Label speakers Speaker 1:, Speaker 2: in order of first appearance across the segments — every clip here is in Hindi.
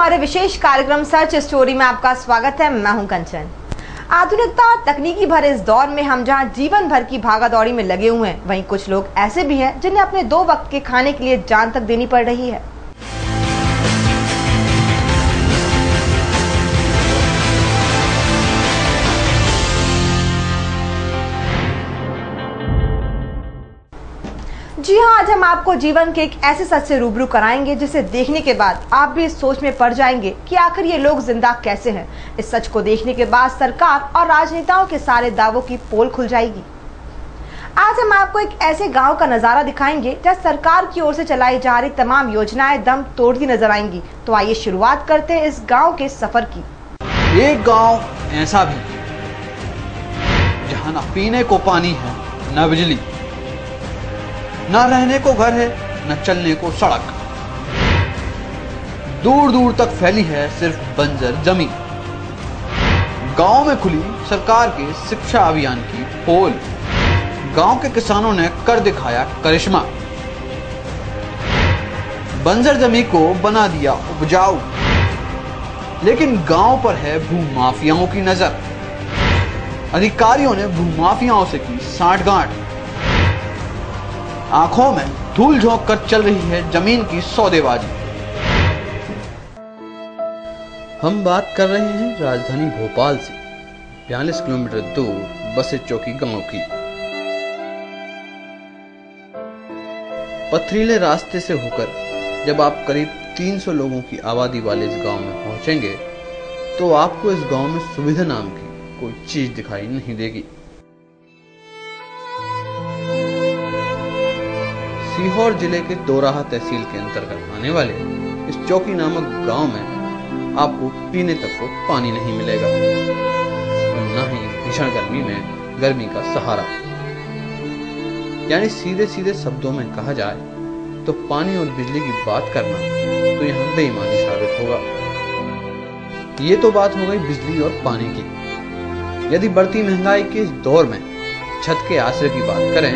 Speaker 1: हमारे विशेष कार्यक्रम सर्च स्टोरी में आपका स्वागत है। मैं हूं कंचन। आधुनिकता और तकनीकी भरे इस दौर में हम जहां जीवन भर की भागादौड़ी में लगे हुए हैं, वहीं कुछ लोग ऐसे भी हैं जिन्हें अपने 2 वक्त के खाने के लिए जान तक देनी पड़ रही है। जी हाँ, आज हम आपको जीवन के एक ऐसे सच से रूबरू कराएंगे जिसे देखने के बाद आप भी इस सोच में पड़ जाएंगे कि आखिर ये लोग जिंदा कैसे हैं। इस सच को देखने के बाद सरकार और राजनेताओं के सारे दावों की पोल खुल जाएगी। आज हम आपको एक ऐसे गांव का नजारा दिखाएंगे जहां सरकार की ओर से चलाई जा रही तमाम योजनाएं दम तोड़ती नजर आएंगी। तो आइए शुरुआत करते हैं इस गाँव के सफर की।
Speaker 2: एक गाँव ऐसा भी जहाँ न पीने को पानी है, न बिजली, न रहने को घर है, न चलने को सड़क। दूर दूर तक फैली है सिर्फ बंजर जमीन। गांव में खुली सरकार के शिक्षा अभियान की पोल। गांव के किसानों ने कर दिखाया करिश्मा। बंजर जमीन को बना दिया उपजाऊ। लेकिन गांव पर है भूमाफियाओं की नजर। अधिकारियों ने भूमाफियाओं से की सांठगांठ। आंखों में धूल झोंक कर चल रही है जमीन की सौदेबाजी। हम बात कर रहे हैं राजधानी भोपाल से 42 किलोमीटर दूर बसे चौकी गांव की। पथरीले रास्ते से होकर जब आप करीब 300 लोगों की आबादी वाले इस गांव में पहुंचेंगे तो आपको इस गांव में सुविधा नाम की कोई चीज दिखाई नहीं देगी। सीहोर जिले के दोराहा तहसील के अंतर्गत आने वाले इस चौकी नामक गांव में आपको पीने तक को पानी नहीं मिलेगा, न ही भीषण गर्मी में गर्मी का सहारा। यानी सीधे सीधे शब्दों में कहा जाए तो पानी और बिजली की बात करना तो यहाँ बेईमानी साबित होगा। ये तो बात हो गई बिजली और पानी की। यदि बढ़ती महंगाई के इस दौर में छत के आश्रय की बात करें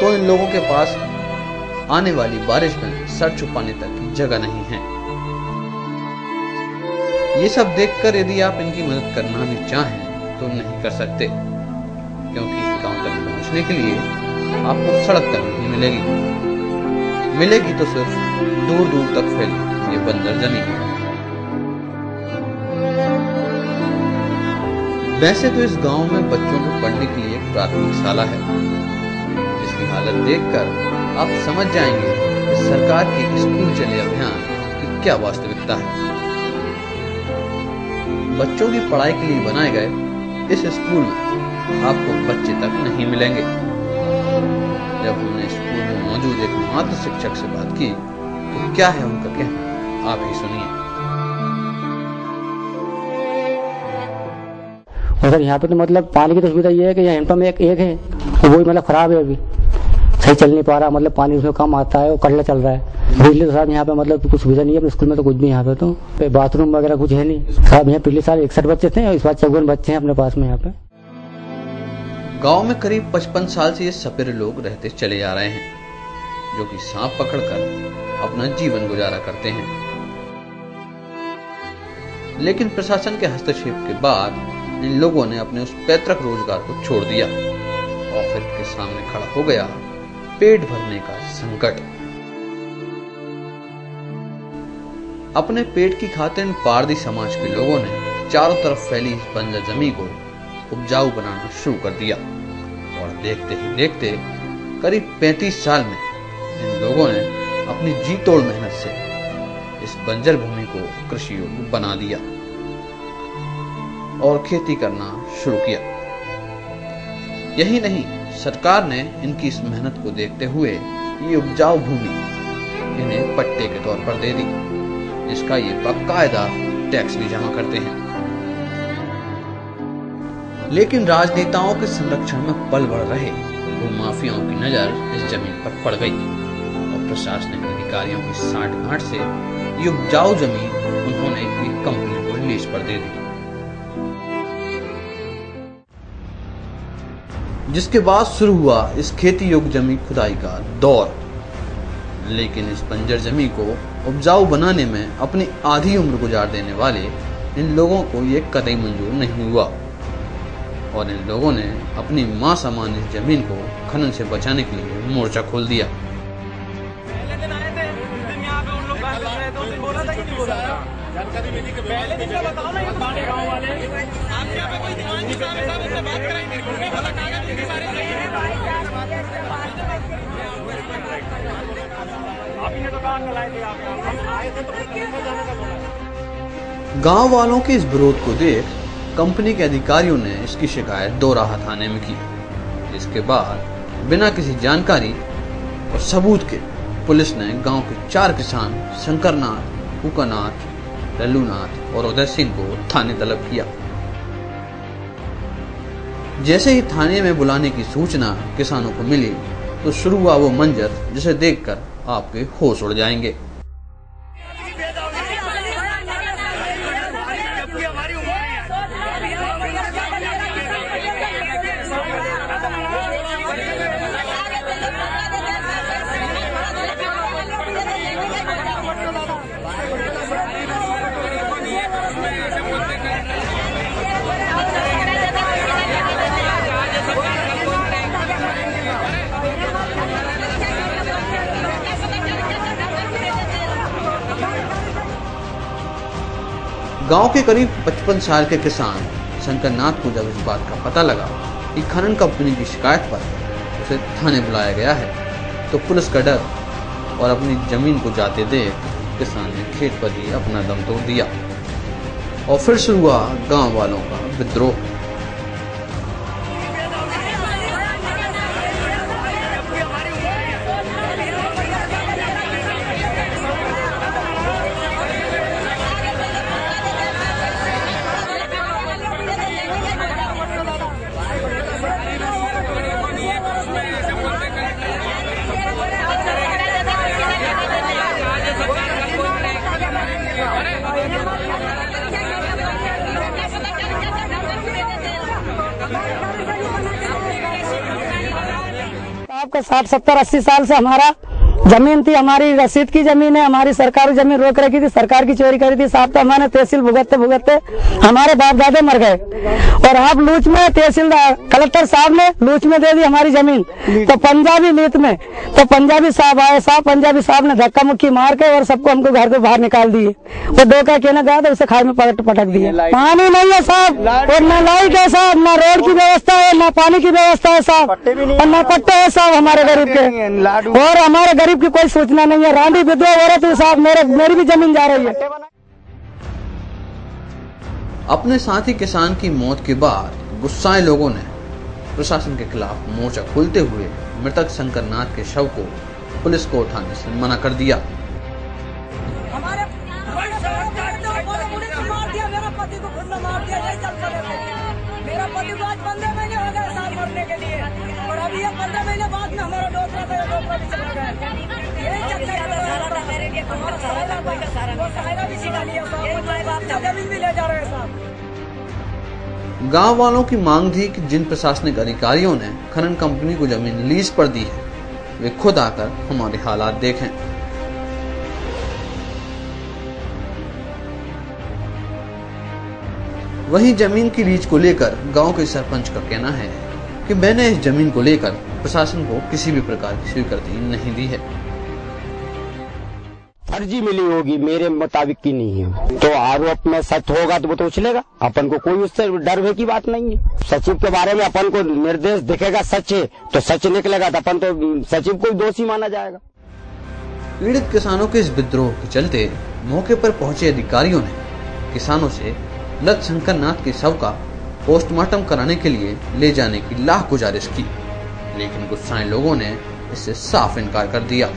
Speaker 2: तो इन लोगों के पास आने वाली बारिश में सर छुपाने तक की जगह नहीं है। ये सब देखकर यदि आप इनकी मदद करना भी चाहें तो नहीं कर सकते, क्योंकि इस गांव तक पहुंचने के लिए आपको सड़क तक नहीं मिलेगी तो सिर्फ दूर दूर तक फैली ये बंजर जमीन। वैसे तो इस गांव में बच्चों को पढ़ने के लिए एक प्राथमिक शाला है, जिसकी हालत देखकर आप समझ जाएंगे कि सरकार के स्कूल चले अभियान की क्या वास्तविकता है। बच्चों की पढ़ाई के लिए बनाए गए इस स्कूल में आपको बच्चे तक नहीं मिलेंगे। जब हमने स्कूल में मौजूद एक मात्र शिक्षक से बात की तो क्या है उनका कहना, आप ही सुनिए।
Speaker 3: सर यहाँ पे तो मतलब पानी की तो सुविधा ये है कि यहाँ हैंडपंप एक है, वही मतलब खराब है, अभी सही चल नहीं पा रहा। मतलब पानी उसमें कम आता है और कटला चल रहा है। बिजली तो साहब यहाँ पे मतलब कुछ सुविधा नहीं है। स्कूल में तो कुछ भी यहाँ पे तो बाथरूम वगैरह कुछ है नहीं साहब। यहाँ पिछले साल 61 बच्चे थे और इस बार 54 बच्चे हैं अपने पास में यहाँ पे।
Speaker 2: गांव में करीब 55 साल से ये सपेरे लोग रहते चले जा रहे हैं, जो कि सांप पकड़कर अपना जीवन गुजारा करते हैं। लेकिन प्रशासन के हस्तक्षेप के बाद इन लोगों ने अपने उस पैतृक रोजगार को छोड़ दिया और फिर के सामने खड़ा हो गया पेट भरने का संकट। अपने पेट की खातिर इन पारदी समाज के लोगों ने चारों तरफ फैली इस बंजर जमीन को उपजाऊ बनाना शुरू कर दिया और देखते ही देखते करीब 35 साल में इन लोगों ने अपनी जी तोड़ मेहनत से इस बंजर भूमि को कृषि योग्य बना दिया और खेती करना शुरू किया। यही नहीं, सरकार ने इनकी इस मेहनत को देखते हुए ये उपजाऊ भूमि इन्हें पट्टे के तौर पर दे दी, जिसका ये बाकायदा टैक्स भी जमा करते हैं। लेकिन राजनेताओं के संरक्षण में पल बढ़ रहे भूमाफियाओं की नजर इस जमीन पर पड़ गई और प्रशासनिक अधिकारियों की सांठगांठ से ये उपजाऊ जमीन उन्होंने एक कंपनी को लीज पर दे दी, जिसके बाद शुरू हुआ इस खेती योग्य जमीन खुदाई का दौर। लेकिन इस बंजर जमीन को उपजाऊ बनाने में अपनी आधी उम्र गुजार देने वाले इन लोगों को ये कतई मंजूर नहीं हुआ और इन लोगों ने अपनी मां समान इस जमीन को खनन से बचाने के लिए मोर्चा खोल दिया। गांव वालों के इस विरोध को देख कंपनी के अधिकारियों ने इसकी शिकायत दोराहा थाने में की। इसके बाद बिना किसी जानकारी और सबूत के पुलिस ने गांव के 4 किसान शंकरनाथ, कुकानाथ, लल्लूनाथ और उदय सिंह को थाने तलब किया। जैसे ही थाने में बुलाने की सूचना किसानों को मिली तो शुरू हुआ वो मंजर जिसे देखकर आपके होश उड़ जाएंगे। गांव के करीब 55 साल के किसान शंकरनाथ को जब इस बात का पता लगा कि खनन कंपनी की शिकायत पर उसे थाने बुलाया गया है तो पुलिस का डर और अपनी जमीन को जाते देख किसान ने खेत पर ही अपना दम तोड़ दिया और फिर शुरू हुआ गांव वालों का विद्रोह।
Speaker 4: आपका 60-70-80 साल से हमारा जमीन थी, हमारी रसीद की जमीन है, हमारी सरकारी जमीन रोक रखी थी, सरकार की चोरी करी थी। साहब तो हमारे तहसील भुगतते भुगतते हमारे बाप दादे मर गए और आप लूच में तहसीलदार कलेक्टर साहब ने लूच में दे दी हमारी जमीन। तो पंजाबी लीत में तो पंजाबी साहब आए, पंजाबी साहब ने धक्का मुक्की मार के और सबको हमको घर से बाहर निकाल दिए। वो 2 का कहना गया तो उसे खाई में पटक दिए। पानी नहीं है साहब और न लाइट है साहब, न रोड की व्यवस्था है, न पानी की व्यवस्था है साहब और न पट्टे है साहब हमारे गरीब के। और हमारे गरीब की कोई सूचना नहीं है। रांडी विधवा औरत है साहब, मेरी भी जमीन जा रही है।
Speaker 2: अपने साथी किसान की मौत के बाद गुस्साए लोगों ने प्रशासन के खिलाफ मोर्चा खोलते हुए मृतक शंकरनाथ के शव को पुलिस को उठाने से मना कर दिया।
Speaker 5: मेरा पति को आज 15 महीने हो गए साल मरने के लिए और अभी ये 15 महीने बाद में हमारा डॉक्टर भी चला गया। यही जमीन भी ले जा रहे हैं साहब।
Speaker 2: गांव वालों की मांग थी कि जिन प्रशासनिक अधिकारियों ने खनन कंपनी को जमीन लीज पर दी है वे खुद आकर हमारे हालात देखें। वहीं जमीन की लीज को लेकर गांव के सरपंच का कहना है कि मैंने इस जमीन को लेकर प्रशासन को किसी भी प्रकार की स्वीकृति नहीं दी है।
Speaker 6: फर्जी मिली होगी, मेरे मुताबिक की नहीं है। तो आरोप में सच होगा तो वो तो उछलेगा, अपन को कोई उससे डर भय की बात नहीं है। सचिव के बारे में अपन को निर्देश दिखेगा सच है तो सच निकलेगा तो अपन तो सचिव को दोषी माना जाएगा।
Speaker 2: पीड़ित किसानों के इस विद्रोह के चलते मौके पर पहुंचे अधिकारियों ने किसानों से मृत शंकरनाथ के शव का पोस्टमार्टम कराने के लिए ले जाने की लाख गुजारिश की, लेकिन गुस्साए लोगों ने इससे साफ इनकार कर दिया।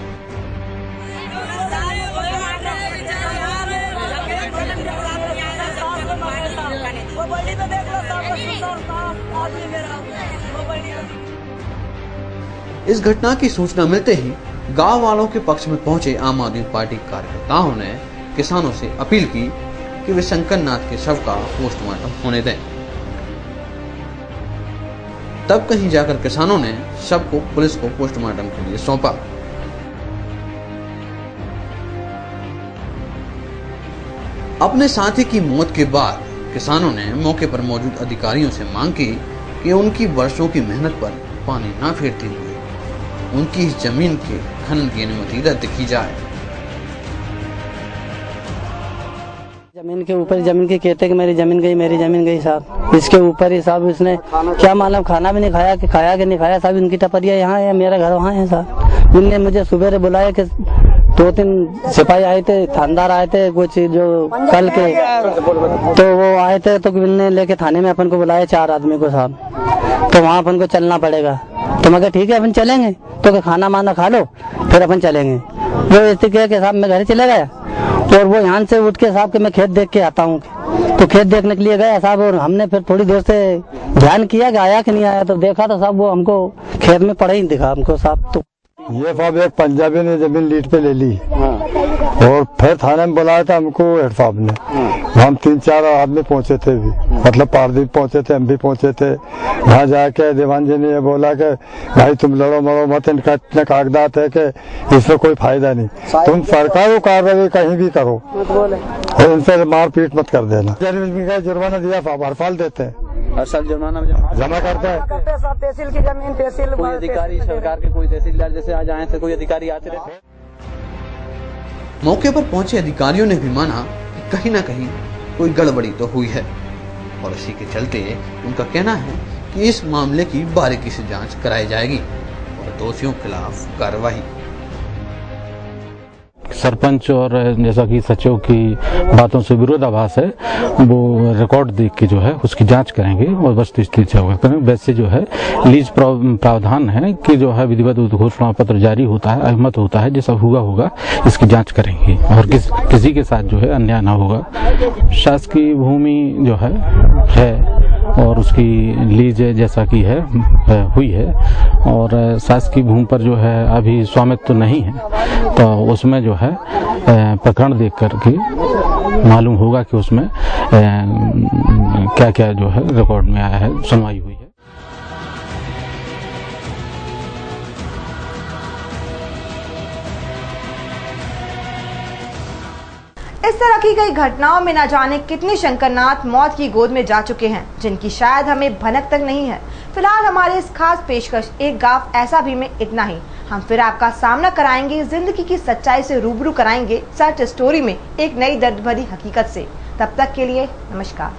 Speaker 2: इस घटना की सूचना मिलते ही गांव वालों के पक्ष में पहुंचे आम आदमी पार्टी कार्यकर्ताओं ने किसानों से अपील की कि वे शंकरनाथ के शव का पोस्टमार्टम होने दें। तब कहीं जाकर किसानों ने शव को पुलिस को पोस्टमार्टम के लिए सौंपा। अपने साथी की मौत के बाद किसानों ने मौके पर मौजूद अधिकारियों से मांग की कि उनकी वर्षों की मेहनत पर पानी न फेरते हुए उनकी इस जमीन के खनन की अनुमति रद्द की जाए।
Speaker 4: जमीन के ऊपर जमीन के कहते कि मेरी जमीन गई साहब। इसके ऊपर ही साहब इसने क्या मालूम खाना भी नहीं खाया कि नहीं खाया साहब। इनकी टपरिया यहाँ है, मेरा घर वहाँ है साहब। इनने मुझे सुबह बुलाया कि 2-3 सिपाही आए थे, थानेदार आए थे कुछ जो कल के, तो वो आए थे तो इनने लेके थाने में अपन को बुलाया 4 आदमी को साहब। तो वहाँ अपन को चलना पड़ेगा। तो मैं कहा ठीक है अपन चलेंगे। तो खाना माना खा लो फिर अपन चलेंगे। वो ऐसे कह के साहब मैं घर चले गया और वो यहाँ से उठ के साहब के मैं खेत देख के आता हूँ। तो खेत देखने के लिए गया साहब और हमने फिर थोड़ी देर से ध्यान किया कि आया कि नहीं आया। तो देखा तो साहब वो हमको खेत में पड़ा ही दिखा हमको साहब। तो
Speaker 7: ये साहब एक पंजाबी ने जमीन लीज पे ले ली और फिर थाने में बुलाया था हमको हेड साहब ने। हम 3-4 आदमी पहुंचे थे भी, मतलब पारदीप पहुंचे थे, हम भी पहुंचे थे। वहाँ जाके दीवान जी ने ये बोला कि भाई तुम लड़ो मरो मत, इनका इतने कागजात है कि इसमें कोई फायदा नहीं, तुम सरकारी कार्रवाई कहीं भी करो और इनसे मारपीट मत कर देना। जुर्माना दिया साहब, हर साल देते हैं,
Speaker 2: हर साल जुर्माना
Speaker 7: जमा करते हैं।
Speaker 4: तहसील की जमीन तहसील
Speaker 2: कोई अधिकारी सरकार के कोई तहसीलदार जैसे आज आए थे, कोई अधिकारी आते रहे। मौके पर पहुंचे अधिकारियों ने भी माना कि कहीं न कहीं कोई गड़बड़ी तो हुई है और इसी के चलते उनका कहना है कि इस मामले की बारीकी से जांच कराई जाएगी और दोषियों के खिलाफ कार्रवाई।
Speaker 8: सरपंच और जैसा कि सचिव की बातों से विरोधाभास है, वो रिकॉर्ड देख के जो है उसकी जांच करेंगे और वस्तुस्थिति से अवगत करेंगे। वैसे जो है लीज प्रावधान है कि जो है विधिवत घोषणा पत्र जारी होता है, अहमत होता है, जैसा हुआ होगा इसकी जांच करेंगे और किसी के साथ जो है अन्याय ना होगा। शासकीय भूमि जो है और उसकी लीज जैसा कि हुई है और शासकीय भूमि पर जो है अभी स्वामित्व नहीं है, तो उसमें जो है प्रकरण देख करके मालूम होगा कि उसमें क्या क्या जो है रिकॉर्ड में आया है, सुनवाई हुई है।
Speaker 1: इस तरह की कई घटनाओं में न जाने कितने शंकरनाथ मौत की गोद में जा चुके हैं, जिनकी शायद हमें भनक तक नहीं है। फिलहाल हमारे इस खास पेशकश एक गांव ऐसा भी में इतना ही। हम फिर आपका सामना कराएंगे, जिंदगी की सच्चाई से रूबरू कराएंगे, सच स्टोरी में एक नई दर्द भरी हकीकत से। तब तक के लिए नमस्कार।